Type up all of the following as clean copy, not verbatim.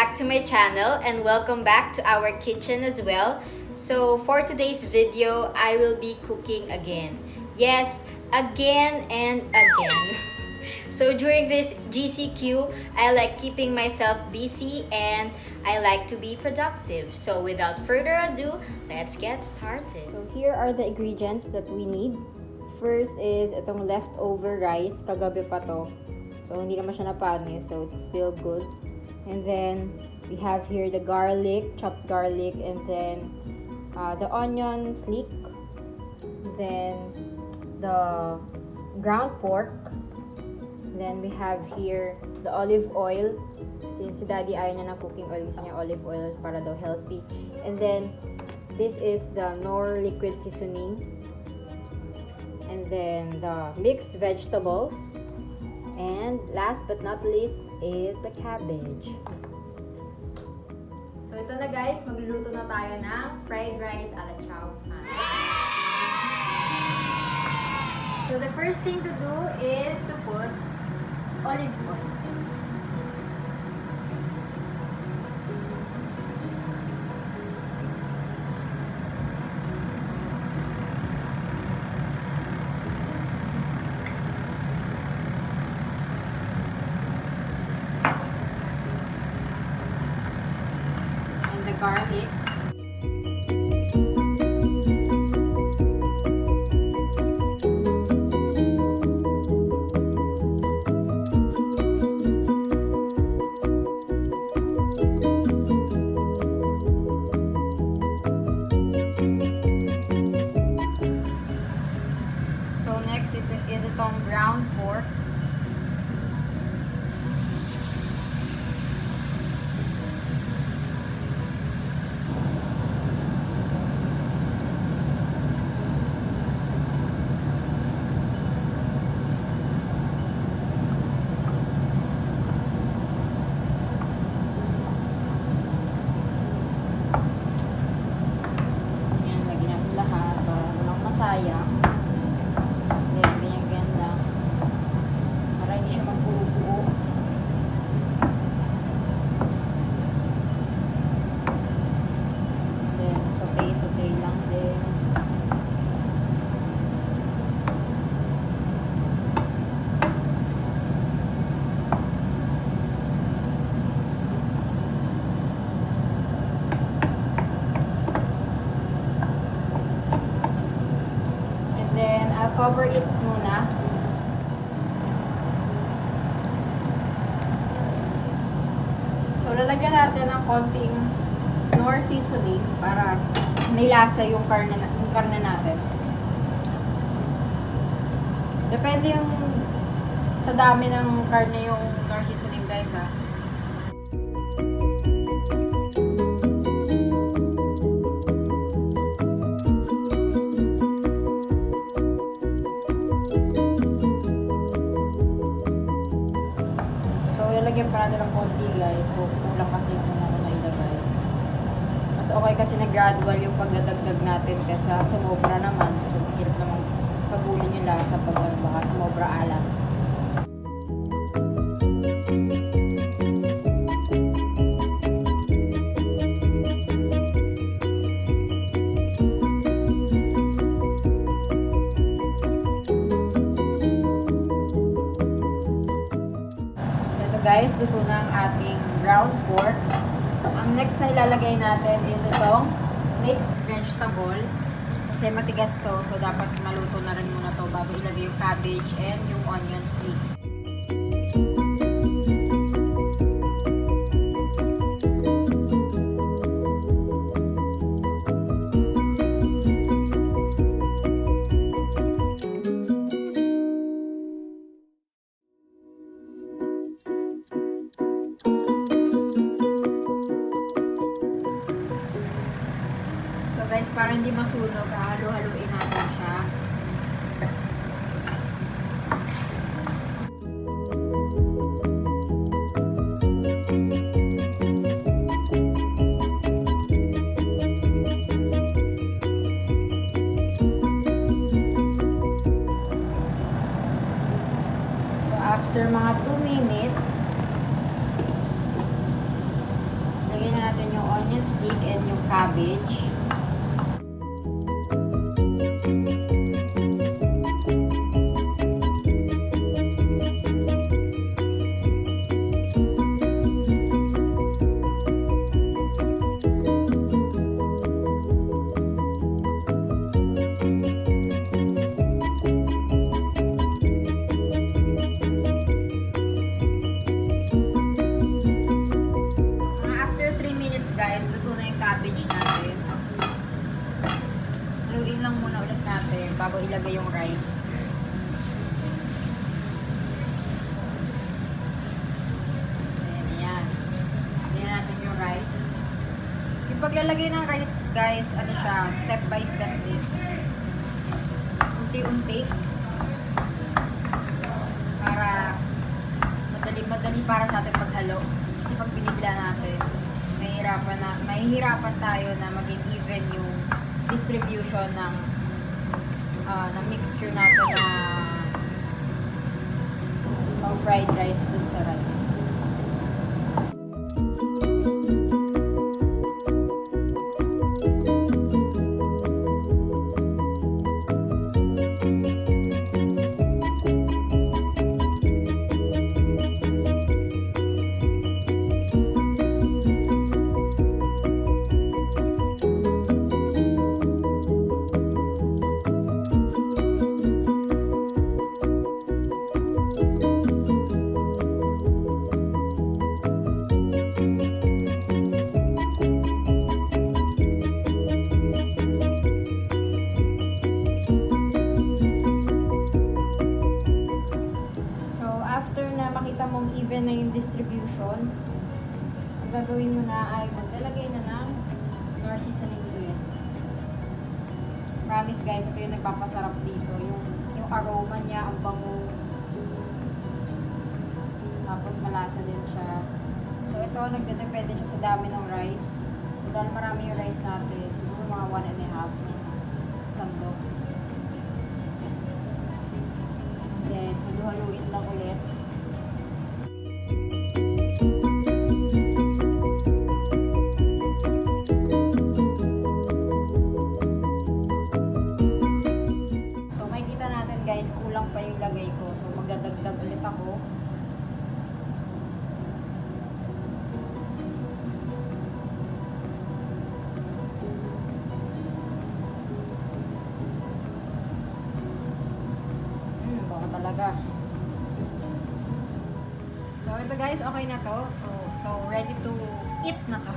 back to my channel and welcome back to our kitchen as well. So for today's video, I will be cooking again. Yes, again and again. So during this GCQ, I like keeping myself busy and I like to be productive. So without further ado, let's get started. So here are the ingredients that we need. First is itong leftover rice. Kagabi pa to. So hindi naman siya napanis, so it's still good. And then we have here the garlic, chopped garlic, and then the onion sleek. Then the ground pork. Then we have here the olive oil. Since si daddy ayaw niya ng cooking oil, gusto niya olive oil para daw healthy. And then this is the Knorr liquid seasoning. And then the mixed vegetables. And last but not least is the cabbage. So ito na guys, magluluto na tayo ng fried rice a la CHOWFAN. So the first thing to do is to put olive oil. And the garlic. Is itong ground pork. Yan, lagyan natin lahat para walang masayang. Cover it muna. So, lalagyan natin ng konting Knorr seasoning para may lasa yung karne natin. Depende yung sa dami ng karne yung Knorr seasoning guys ha. Lalagyan pa natin ng konti guys. So, kulang kasi kung ano na ilagay. Mas okay kasi na-gradual yung pagdadagdag natin kaysa sumobra naman. So, hirap naman pagulin yung lasa pag baka sumobra alat. Guys, luto na ang ating ground pork. Ang next na ilalagay natin is itong mixed vegetable. Kasi matigas to, so dapat maluto na rin muna to bago ilagay yung cabbage and yung onion sleek. Guys, para hindi masunog, halo-haluin natin siya. So, after mga 2 minutes, stick and yung cabbage. Guys, luto na yung cabbage natin. Haluin lang muna ulit natin bago ilagay yung rice. Ayan, ayan. Ayan natin yung rice. Yung paglalagay ng rice, guys, ano siya, step by step din. Unti-unti. Para madali para sa atin maghalo. Kasi pag binigla natin, mahihirapan tayo na maging even yung distribution ng mixture natin na fried rice dun sa rice. Makita mong even na yung distribution, ang gagawin mo na ay maglalagay na ng nor seasoning ulit. Promise guys, ito yung nagpapasarap dito. Yung aroma niya, ang bango. Tapos malasa din siya. So ito, nagdedepende siya sa dami ng rice. So dahil marami yung rice natin, siguro mga 1.5 sandok. Then, halu-haluin lang ulit. Guys, kulang pa yung lagay ko. So, magdadagdag ulit ako. Baka talaga. So, ito guys, okay na to. So, ready to eat na to.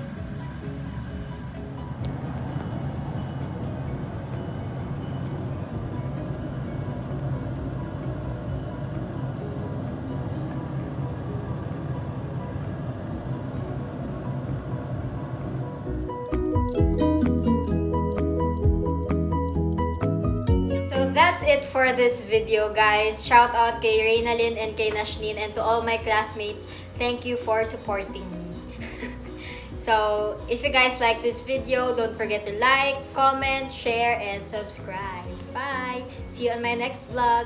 So that's it for this video, guys. Shout out kay Reynalyn and kay Nashneen and to all my classmates. Thank you for supporting me. So if you guys like this video, don't forget to like, comment, share, and subscribe. Bye! See you on my next vlog.